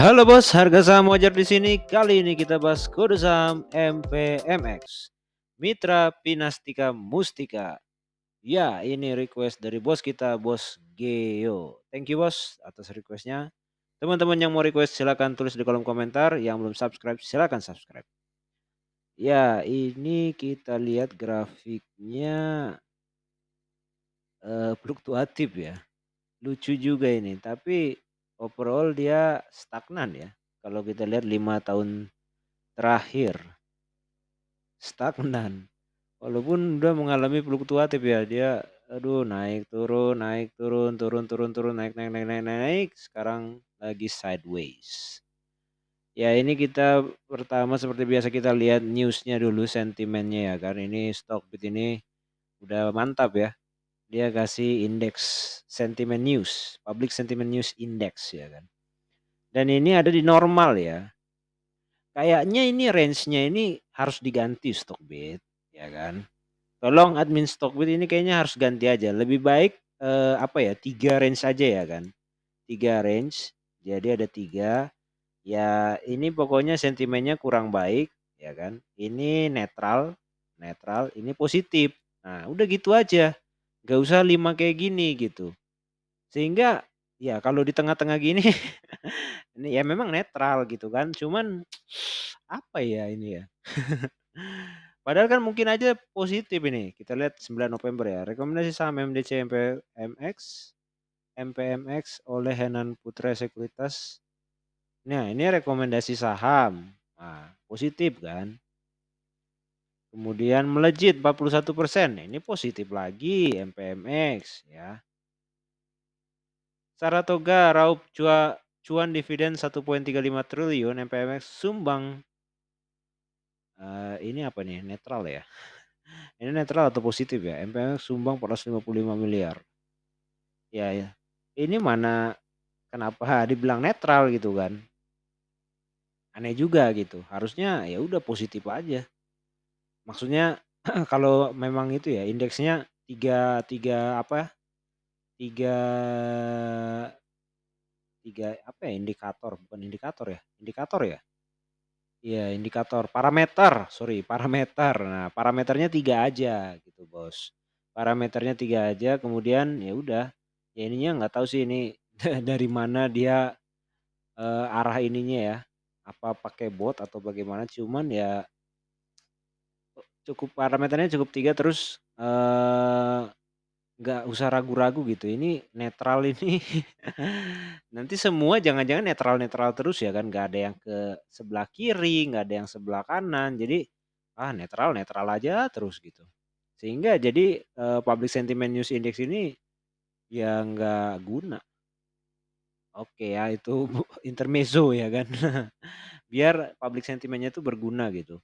Halo bos, harga saham wajar di sini. Kali ini kita bahas kode saham MPMX, Mitra Pinastika Mustika. Ya, ini request dari bos kita, Bos Geo. Thank you bos atas requestnya. Teman-teman yang mau request silakan tulis di kolom komentar. Yang belum subscribe silakan subscribe. Ya, ini kita lihat grafiknya fluktuatif ya. Lucu juga ini, tapi overall dia stagnan ya. Kalau kita lihat 5 tahun terakhir stagnan. Walaupun udah mengalami fluktuatif ya, dia aduh naik turun, naik naik naik naik naik, sekarang lagi sideways. Ya ini kita pertama seperti biasa kita lihat newsnya dulu, sentimennya ya kan. Ini Stockbit ini udah mantap ya. Dia kasih indeks sentiment news, public sentiment news index ya kan. Dan ini ada di normal ya. Kayaknya ini range-nya ini harus diganti Stockbit, ya kan? Tolong admin Stockbit ini kayaknya harus ganti aja. Lebih baik apa ya? 3 range aja ya kan? 3 range. Jadi ada 3. Ya ini pokoknya sentimennya kurang baik, ya kan? Ini netral, netral. Ini positif. Nah udah gitu aja. Gak usah 5 kayak gini gitu. Sehingga ya kalau di tengah-tengah gini ini ya memang netral gitu kan. Cuman apa ya ini ya? Padahal kan mungkin aja positif ini. Kita lihat 9 November ya. Rekomendasi saham MDC MPMX oleh Henan Putra Sekuritas. Nah, ini rekomendasi saham. Nah, positif kan. Kemudian melejit 41%. Ini positif lagi MPMX ya. Saratoga raup cuan dividen 1,35 triliun, MPMX sumbang. Ini apa nih? Netral ya. Ini netral atau positif ya? MPMX sumbang 455 miliar. Ya, ya. Ini mana kenapa dibilang netral gitu kan? Aneh juga gitu. Harusnya ya udah positif aja. Maksudnya kalau memang itu ya indeksnya tiga tiga apa? Tiga tiga apa ya, indikator, bukan indikator ya? Indikator ya? Iya, indikator parameter, sorry, parameter. Nah, parameternya 3 aja gitu, Bos. Parameternya 3 aja, kemudian ya udah. Ya ininya nggak tahu sih ini dari mana dia arah ininya ya. Apa pakai bot atau bagaimana, cuman ya cukup parameternya cukup 3 terus nggak usah ragu-ragu gitu. Ini netral ini nanti semua jangan-jangan netral-netral terus ya kan, nggak ada yang ke sebelah kiri, nggak ada yang sebelah kanan. Jadi netral-netral aja terus gitu. Sehingga jadi public sentiment news index ini ya nggak guna. Oke ya itu intermezzo ya kan. Biar public sentimentnya itu berguna gitu.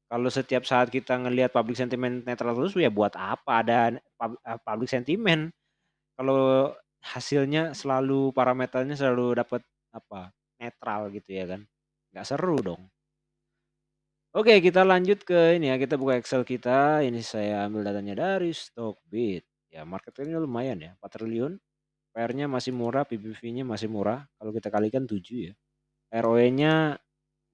Kalau setiap saat kita ngelihat public sentiment netral terus ya buat apa ada public sentiment kalau hasilnya selalu parameternya selalu dapat apa netral gitu ya kan, nggak seru dong. Oke kita lanjut ke ini ya, kita buka Excel kita. Ini saya ambil datanya dari Stockbit ya. Marketnya lumayan ya, 4 triliun. PR-nya masih murah, PBV-nya masih murah. Kalau kita kalikan 7 ya. ROE-nya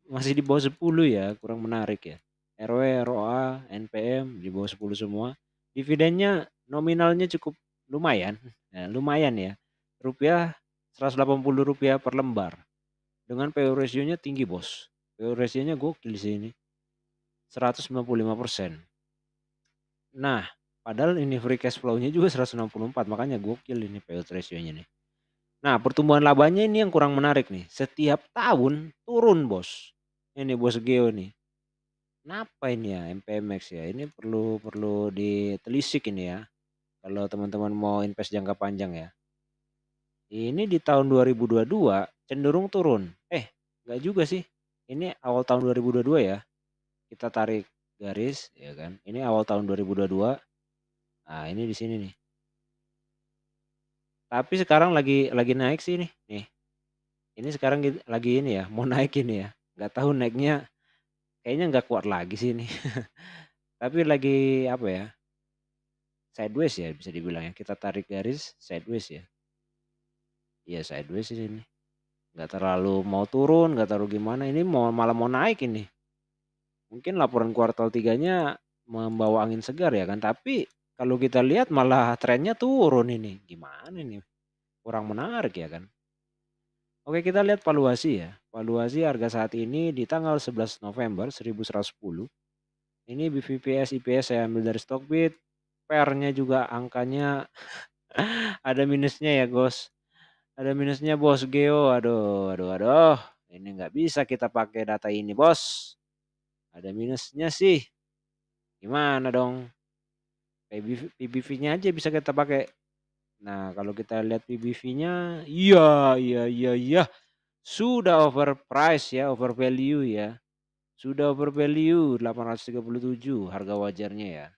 masih di bawah 10 ya, kurang menarik ya. ROE, ROA, NPM di bawah 10 semua. Dividennya nominalnya cukup lumayan. Nah, lumayan ya. Rupiah Rp180 per lembar. Dengan PE ratio-nya tinggi, Bos. PE ratio-nya gokil di sini. 195%. Nah, padahal ini free cash flow-nya juga 164, makanya gokil ini PE ratio-nya nih. Nah, pertumbuhan labanya ini yang kurang menarik nih. Setiap tahun turun, Bos. Ini Bos Geo nih. Kenapa ini ya MPMX ya? Ini perlu perlu ditelisik ini ya. Kalau teman-teman mau invest jangka panjang ya. Ini di tahun 2022 cenderung turun. Enggak juga sih. Ini awal tahun 2022 ya. Kita tarik garis ya kan. Ini awal tahun 2022. Nah, ini di sini nih. Tapi sekarang lagi naik sih nih. Nih. Ini sekarang lagi ini ya, mau naik ini ya. Enggak tahu naiknya kayaknya enggak kuat lagi sih ini. Tapi lagi apa ya? Sideways ya bisa dibilang ya. Kita tarik garis sideways ya. Iya sideways sih ini. nggak terlalu mau turun, nggak terlalu gimana, ini malah mau naik ini. Mungkin laporan kuartal 3-nya membawa angin segar ya kan, tapi kalau kita lihat malah trennya turun ini, gimana ini? Kurang menarik ya kan. Oke, kita lihat valuasi ya. Valuasi harga saat ini di tanggal 11 November 1110. Ini BVPS IPS saya ambil dari Stockbit. Pairnya juga angkanya ada minusnya ya, Bos. Ada minusnya, Bos Geo. Aduh, aduh, aduh. Ini nggak bisa kita pakai data ini, Bos. Ada minusnya sih. Gimana dong? PBV-nya aja bisa kita pakai. Nah, kalau kita lihat PBV-nya, iya, iya, iya, iya. Sudah overprice ya, overvalue ya. Sudah overvalue 837 harga wajarnya ya.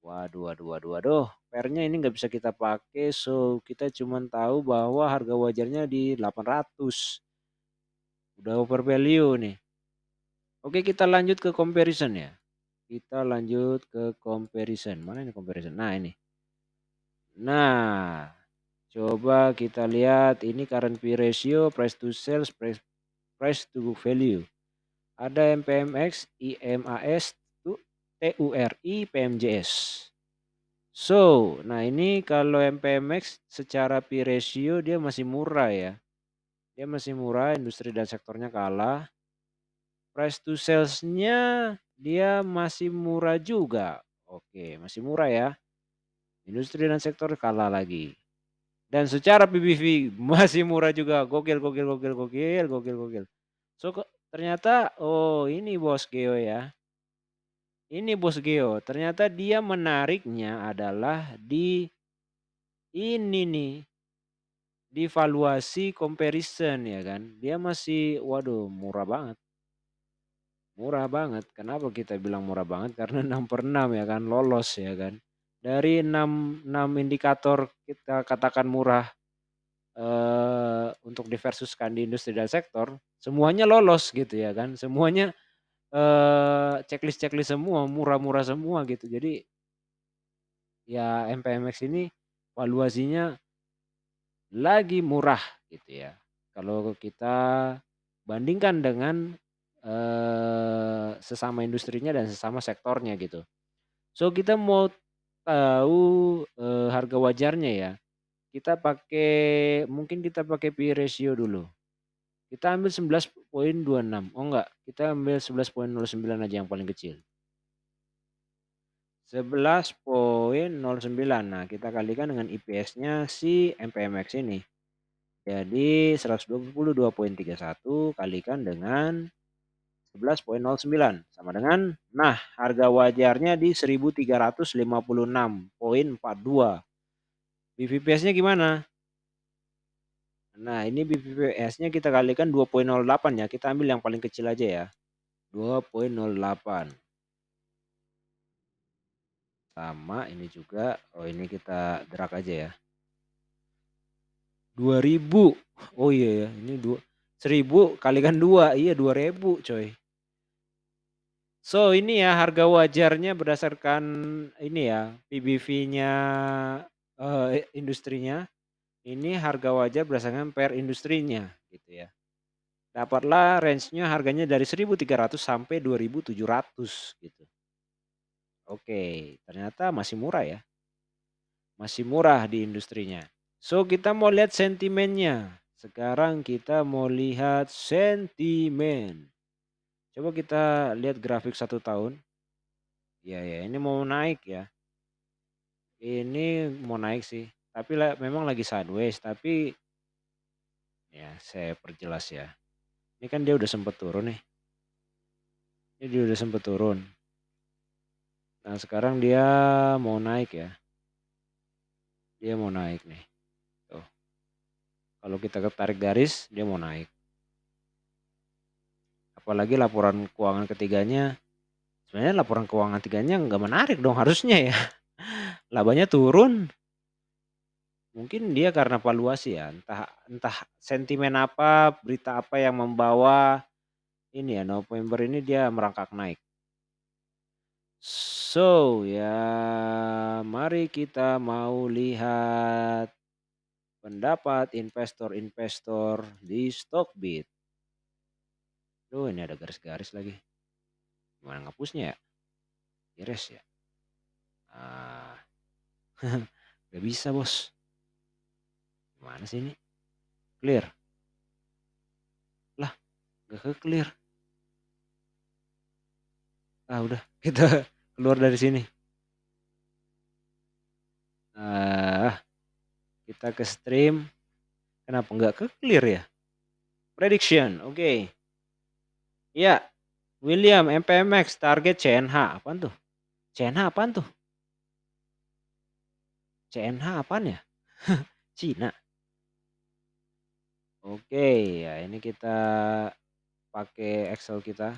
Waduh, waduh, waduh, waduh. Pairnya ini nggak bisa kita pakai, so kita cuma tahu bahwa harga wajarnya di 800. Udah overvalue nih. Oke, kita lanjut ke comparison ya. Kita lanjut ke comparison. Mana ini comparison? Nah, ini. Nah, coba kita lihat ini current P ratio, price to sales, price to book value. Ada MPMX, IMAS, TURI, PMJS. So, nah ini kalau MPMX secara P ratio dia masih murah ya. Dia masih murah, industri dan sektornya kalah. Price to sales-nya dia masih murah juga. Oke, masih murah ya. Industri dan sektor kalah lagi. Dan secara PBV masih murah juga. Gokil, gokil, gokil, gokil, gokil, gokil. So, ternyata, oh ini Bos Geo ya. Ini Bos Geo, ternyata dia menariknya adalah di ini nih, di valuasi comparison ya kan. Dia masih, waduh murah banget. Murah banget. Kenapa kita bilang murah banget? Karena 6 per 6 ya kan, lolos ya kan. Dari 6 indikator kita katakan murah untuk diversuskan di industri dan sektor, semuanya lolos gitu ya kan. Semuanya checklist-checklist semua, murah-murah semua gitu. Jadi ya MPMX ini valuasinya lagi murah gitu ya. Kalau kita bandingkan dengan sesama industrinya dan sesama sektornya gitu. So kita mau tahu harga wajarnya ya. Kita pakai mungkin kita pakai P ratio dulu. Kita ambil 11,26. Oh enggak, kita ambil 11,09 aja yang paling kecil. 11,09. Nah, kita kalikan dengan IPS-nya si MPMX ini. Jadi 122,31 kalikan dengan 11,09 sama dengan, nah harga wajarnya di 1356,42. BVPS-nya gimana? Nah ini BVPS-nya kita kalikan 2,08 ya. Kita ambil yang paling kecil aja ya. 2,08. Sama ini juga. Oh ini kita drag aja ya. 2000. Oh iya ya, ini 1000 kalikan 2. Iya 2000 coy. So ini ya harga wajarnya berdasarkan ini ya PBV-nya industrinya. Ini harga wajar berdasarkan per industrinya gitu ya. Dapatlah range-nya harganya dari 1.300 sampai 2.700 gitu. Oke, ternyata masih murah ya. Masih murah di industrinya. So kita mau lihat sentimennya. Sekarang kita mau lihat sentimen. Coba kita lihat grafik 1 tahun. Ya ya, ini mau naik ya. Ini mau naik sih. Tapi memang lagi sideways. Tapi ya saya perjelas ya. Ini kan dia udah sempat turun nih. Ini dia udah sempat turun. Nah sekarang dia mau naik ya. Dia mau naik nih. Tuh. Kalau kita ketarik garis dia mau naik. Apalagi laporan keuangan ketiganya. Sebenarnya laporan keuangan ketiganya nggak menarik dong harusnya ya. Labanya turun. Mungkin dia karena valuasi ya. Entah sentimen apa, berita apa yang membawa ini ya November ini dia merangkak naik. So ya mari kita mau lihat pendapat investor-investor di Stockbit. Duh, ini ada garis-garis lagi. Gimana ngapusnya ya? Beres ya? Ah, nggak bisa bos. Gimana sih ini? Clear? Lah, nggak ke clear. Ah, udah, kita keluar dari sini. Ah, kita ke stream. Kenapa nggak ke clear ya? Prediction, oke. Ya, William, MPMX, target CNH. Apaan tuh? CNH apaan tuh? CNH apaan ya? Cina. Oke, ya ini kita pakai Excel kita.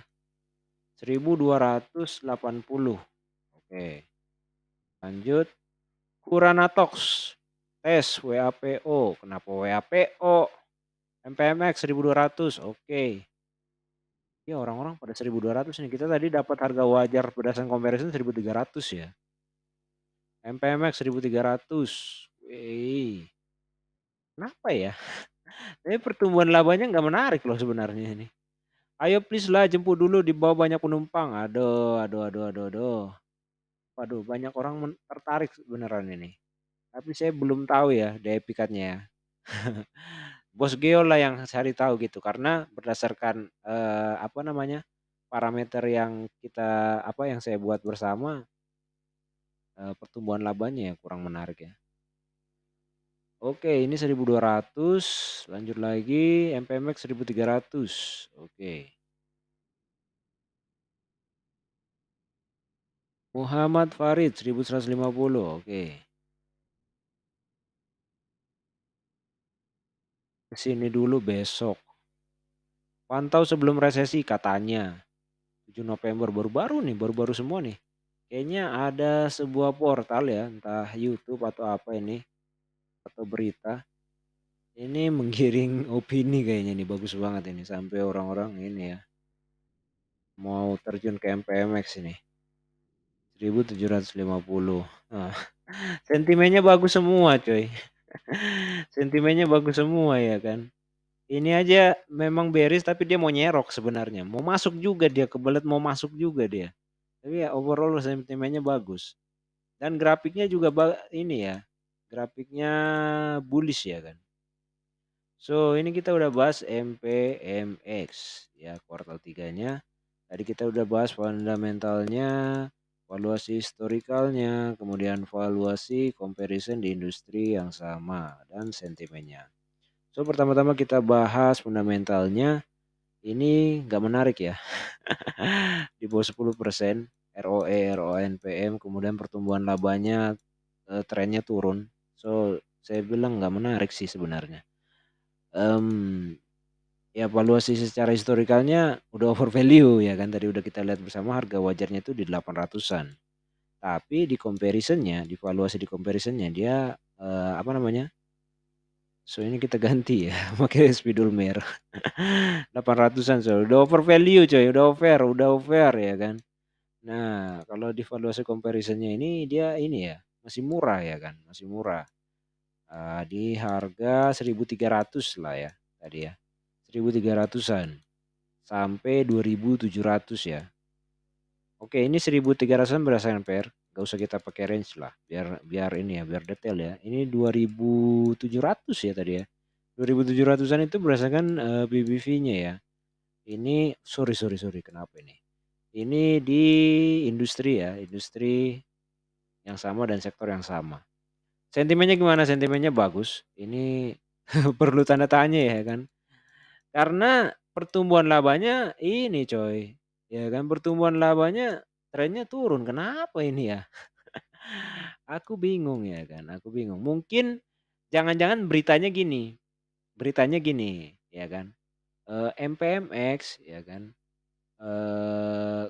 1280. Oke, lanjut. Kuranatox. Tes WAPO. Kenapa WAPO? MPMX 1200. Oke. Ya orang-orang pada 1200 nih. Kita tadi dapat harga wajar berdasarkan comparison 1300 ya. MPMX 1300. Wih. Kenapa ya? Tapi pertumbuhan labanya nggak menarik loh sebenarnya ini. Ayo please lah jemput dulu di bawah banyak penumpang. Aduh, aduh, aduh, aduh, aduh. Waduh, banyak orang tertarik beneran ini. Tapi saya belum tahu ya epicatnya ya. Bos Geo lah yang cari tahu gitu karena berdasarkan apa namanya? Parameter yang kita apa yang saya buat bersama pertumbuhan labanya ya kurang menarik ya. Oke, ini 1200, lanjut lagi MPMX 1300. Oke. Muhammad Farid 1150. Oke. Kesini dulu besok. Pantau sebelum resesi katanya. 7 November baru-baru nih, baru-baru semua nih. Kayaknya ada sebuah portal ya, entah YouTube atau apa ini atau berita. Ini menggiring opini kayaknya nih bagus banget ini sampai orang-orang ini ya mau terjun ke MPMX ini. 1750. Nah, sentimennya bagus semua, coy. Sentimennya bagus semua ya kan. Ini aja memang bearish tapi dia mau nyerok sebenarnya. Mau masuk juga dia kebelet mau masuk juga dia. Tapi ya overall sentimennya bagus. Dan grafiknya juga ini ya. Grafiknya bullish ya kan. So, ini kita udah bahas MPMX ya kuartal 3-nya. Tadi kita udah bahas fundamentalnya, valuasi historikalnya, kemudian valuasi comparison di industri yang sama dan sentimennya. So, pertama-tama kita bahas fundamentalnya. Ini nggak menarik ya. Di bawah 10%, ROE, RONPM, kemudian pertumbuhan labanya trennya turun. So, saya bilang nggak menarik sih sebenarnya. Ya valuasi secara historikalnya udah over value ya kan. Tadi udah kita lihat bersama harga wajarnya itu di 800-an. Tapi di comparisonnya, di valuasi di comparisonnya dia apa namanya? So ini kita ganti ya pakai spidol merah. 800-an so udah over value coy, udah over ya kan. Nah, kalau di valuasi comparisonnya ini dia ini ya, masih murah ya kan, masih murah. Di harga 1300 lah ya tadi ya. 1300-an sampai 2700 ya. Oke, ini 1300-an berdasarkan PR. Gak usah kita pakai range lah, biar ini ya, biar detail ya. Ini 2700 ya tadi ya. 2700-an itu berdasarkan BBV-nya ya. Ini sorry kenapa ini? Ini di industri ya, industri yang sama dan sektor yang sama. Sentimennya gimana? Sentimennya bagus. Ini perlu tanda tanya ya kan. Karena pertumbuhan labanya ini coy. Ya kan pertumbuhan labanya trennya turun. Kenapa ini ya? Aku bingung ya kan. Aku bingung. Mungkin jangan-jangan beritanya gini. Beritanya gini ya kan. MPMX ya kan.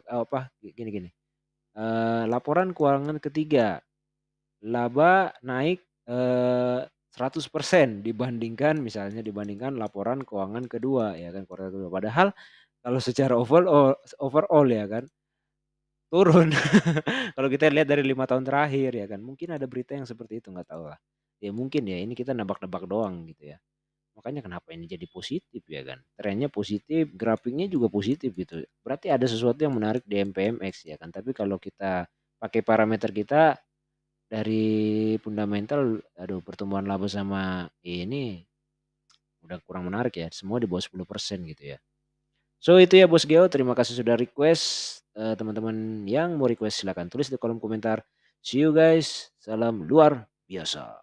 Apa gini. Laporan keuangan ketiga. Laba naik 100% dibandingkan laporan keuangan kedua ya kan kuartal kedua. Padahal kalau secara overall ya kan turun. Kalau kita lihat dari 5 tahun terakhir ya kan mungkin ada berita yang seperti itu nggak tahu lah. ya mungkin ya ini kita nebak-nebak doang gitu ya. Makanya kenapa ini jadi positif ya kan. Trennya positif, grafiknya juga positif gitu. Berarti ada sesuatu yang menarik di MPMX ya kan. Tapi kalau kita pakai parameter kita dari fundamental, aduh pertumbuhan laba sama ini udah kurang menarik ya. Semua di bawah 10% gitu ya. So itu ya Bos Geo, terima kasih sudah request. Teman-teman yang mau request silahkan tulis di kolom komentar. See you guys, salam luar biasa.